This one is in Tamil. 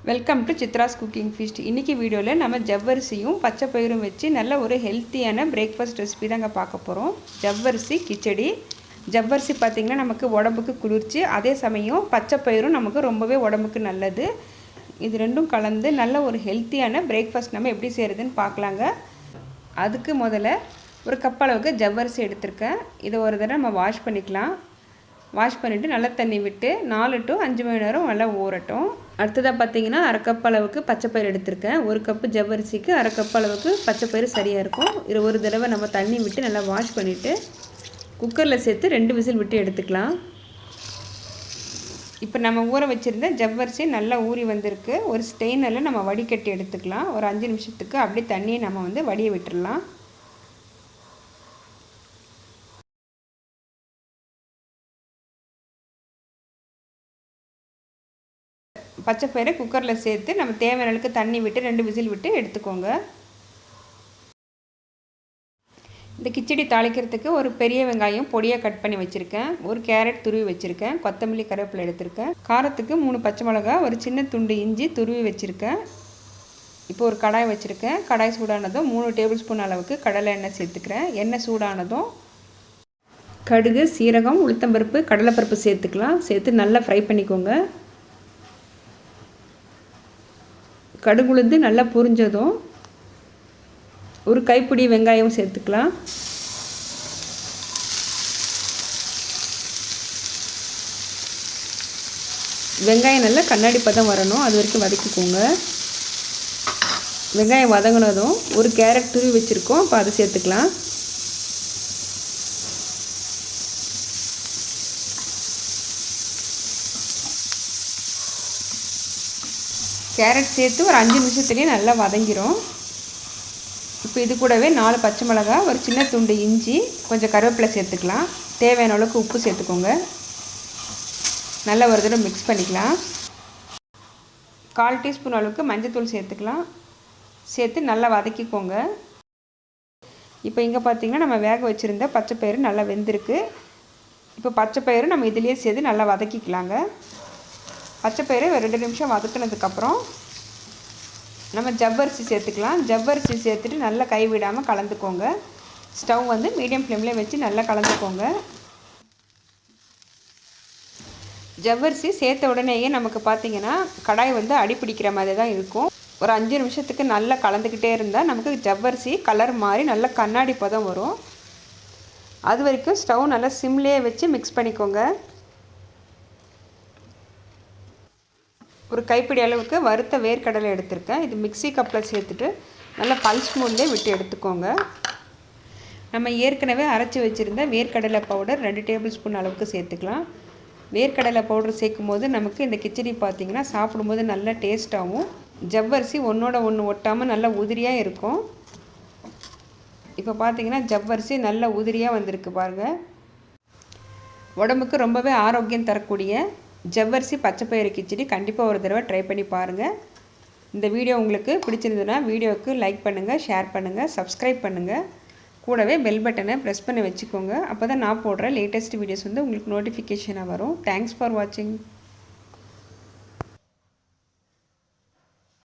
Welcome to Chitra's cooking feast. இன்றைக்கி வீடியோவில் நம்ம ஜவ்வரிசியும் பச்சை பயிரும் வச்சு நல்ல ஒரு ஹெல்த்தியான பிரேக்ஃபாஸ்ட் ரெசிபி தாங்க பார்க்க போகிறோம். ஜவ்வரிசி கிச்சடி. ஜவ்வரிசி பார்த்திங்கன்னா நமக்கு உடம்புக்கு குளிர்ச்சி, அதே சமயம் பச்சை பயிரும் நமக்கு ரொம்பவே உடம்புக்கு நல்லது. இது ரெண்டும் கலந்து நல்ல ஒரு ஹெல்த்தியான பிரேக்ஃபாஸ்ட் நம்ம எப்படி செய்கிறதுன்னு பார்க்கலாங்க. அதுக்கு முதல்ல ஒரு கப் அளவுக்கு ஜவ்வரிசி எடுத்திருக்கேன். இதை ஒரு தடவை நம்ம வாஷ் பண்ணிக்கலாம். வாஷ் பண்ணிவிட்டு நல்ல தண்ணி விட்டு 4 to 5 மணி நேரம் நல்லா ஊறட்டும். அடுத்ததாக பார்த்தீங்கன்னா அரை கப் அளவுக்கு பச்சைப்பயிறு எடுத்திருக்கேன். ஒரு கப்பு ஜவ்வரிசிக்கு அரை கப் அளவுக்கு பச்சைப்பயிறு சரியாக இருக்கும். இது ஒரு தடவை நம்ம தண்ணி விட்டு நல்லா வாஷ் பண்ணிவிட்டு குக்கரில் சேர்த்து 2 விசில் விட்டு எடுத்துக்கலாம். இப்போ நம்ம ஊற வச்சுருந்த ஜவ்வரிசி நல்லா ஊறி வந்திருக்கு. ஒரு ஸ்டெயினரில் நம்ம வடிகட்டி எடுத்துக்கலாம். ஒரு 5 நிமிஷத்துக்கு அப்படியே தண்ணியை நம்ம வடிய விட்டுடலாம். பச்சைப்பயிரை குக்கரில் சேர்த்து நம்ம தேவையான அளவுக்கு தண்ணி விட்டு 2 விசில் விட்டு எடுத்துக்கோங்க. இந்த கிச்சடி தாளிக்கிறதுக்கு ஒரு பெரிய வெங்காயம் பொடியாக கட் பண்ணி வச்சுருக்கேன். ஒரு கேரட் துருவி வச்சுருக்கேன். கொத்தமல்லி கருவேப்பிலை எடுத்திருக்கேன். காரத்துக்கு 3 பச்சை மிளகா, ஒரு சின்ன துண்டு இஞ்சி துருவி வச்சுருக்கேன். இப்போ ஒரு கடாய் வச்சுருக்கேன். கடாய் சூடானதும் 3 டேபிள் ஸ்பூன் அளவுக்கு கடலை எண்ணெய் சேர்த்துக்கிறேன். எண்ணெய் சூடானதும் கடுகு, சீரகம், உளுத்தம்பருப்பு, கடலைப்பருப்பு சேர்த்துக்கலாம். சேர்த்து நல்லா ஃப்ரை பண்ணிக்கோங்க. கடுகுளுந்து நல்லா புரிஞ்சதும் ஒரு கைப்பிடி வெங்காயம் சேர்த்துக்கலாம். வெங்காயம் நல்லா கண்ணாடி பதம் வரணும், அது வரைக்கும் வதக்கிக்கோங்க. வெங்காயம் வதங்கினதும் ஒரு கேரட் துருவி வச்சுருக்கோம், அப்போ அதை சேர்த்துக்கலாம். கேரட் சேர்த்து ஒரு 5 நிமிஷத்துலேயே நல்லா வதங்கிடும். இப்போ இது கூடவே 4 பச்சை மிளகா, ஒரு சின்ன துண்டு இஞ்சி, கொஞ்சம் கருவேப்பிலை சேர்த்துக்கலாம். தேவையான அளவுக்கு உப்பு சேர்த்துக்கோங்க. நல்லா ஒரு தடவை மிக்ஸ் பண்ணிக்கலாம். 1/4 டீஸ்பூன் அளவுக்கு மஞ்சள்தூள் சேர்த்துக்கலாம். சேர்த்து நல்லா வதக்கிக்கோங்க. இப்போ இங்கே பார்த்திங்கன்னா நம்ம வேக வச்சுருந்த பச்சைப்பயிறு நல்லா வெந்திருக்கு. இப்போ பச்சைப்பயிறு நம்ம இதிலேயே சேர்த்து நல்லா வதக்கிக்கலாங்க. பச்சைப்பயிறு ஒரு 2 நிமிஷம் வதக்கினதுக்கப்புறம் நம்ம ஜவ்வரிசி சேர்த்துக்கலாம். ஜவ்வரிசி சேர்த்துட்டு நல்லா கைவிடாமல் கலந்துக்கோங்க. ஸ்டவ் மீடியம் ஃப்ளேமில் வச்சு நல்லா கலந்துக்கோங்க. ஜவ்வரிசி சேர்த்த உடனேயே நமக்கு பார்த்திங்கன்னா கடாய் அடி பிடிக்கிற மாதிரி தான் இருக்கும். ஒரு 5 நிமிஷத்துக்கு நல்லா கலந்துக்கிட்டே இருந்தால் நமக்கு ஜவ்வரிசி கலர் மாதிரி நல்லா கண்ணாடி பதம் வரும். அது வரைக்கும் ஸ்டவ் நல்லா சிம்லேயே வச்சு மிக்ஸ் பண்ணிக்கோங்க. ஒரு கைப்பிடி அளவுக்கு வறுத்த வேர்க்கடலை எடுத்திருக்கேன். இது மிக்ஸி கப்பில் சேர்த்துட்டு நல்லா பல்ஸ் மோட்லேயே விட்டு எடுத்துக்கோங்க. நம்ம ஏற்கனவே அரைச்சி வச்சுருந்த வேர்க்கடலை பவுடர் 2 டேபிள் ஸ்பூன் அளவுக்கு சேர்த்துக்கலாம். வேர்க்கடலை பவுடர் சேர்க்கும் போது நமக்கு இந்த கிச்சடி பார்த்திங்கன்னா சாப்பிடும்போது நல்லா டேஸ்ட்டாகவும், ஜவ்வரிசி ஒன்றோட ஒன்று ஒட்டாமல் நல்லா உதிரியாக இருக்கும். இப்போ பார்த்திங்கன்னா ஜவ்வரிசி நல்லா உதிரியாக வந்திருக்கு பாருங்கள். உடம்புக்கு ரொம்பவே ஆரோக்கியம் தரக்கூடிய ஜவ்வரிசி பச்சைப்பயிறு கிச்சடி கண்டிப்பாக ஒரு தடவை ட்ரை பண்ணி பாருங்கள். இந்த வீடியோ உங்களுக்கு பிடிச்சிருந்ததுன்னா வீடியோவுக்கு லைக் பண்ணுங்கள், ஷேர் பண்ணுங்கள், சப்ஸ்கிரைப் பண்ணுங்கள். கூடவே பெல் பட்டனை ப்ரெஸ் பண்ணி வச்சுக்கோங்க. அப்போ தான் நான் போடுற லேட்டஸ்ட் வீடியோஸ் உங்களுக்கு நோட்டிஃபிகேஷனாக வரும். தேங்க்ஸ் ஃபார் வாட்சிங்.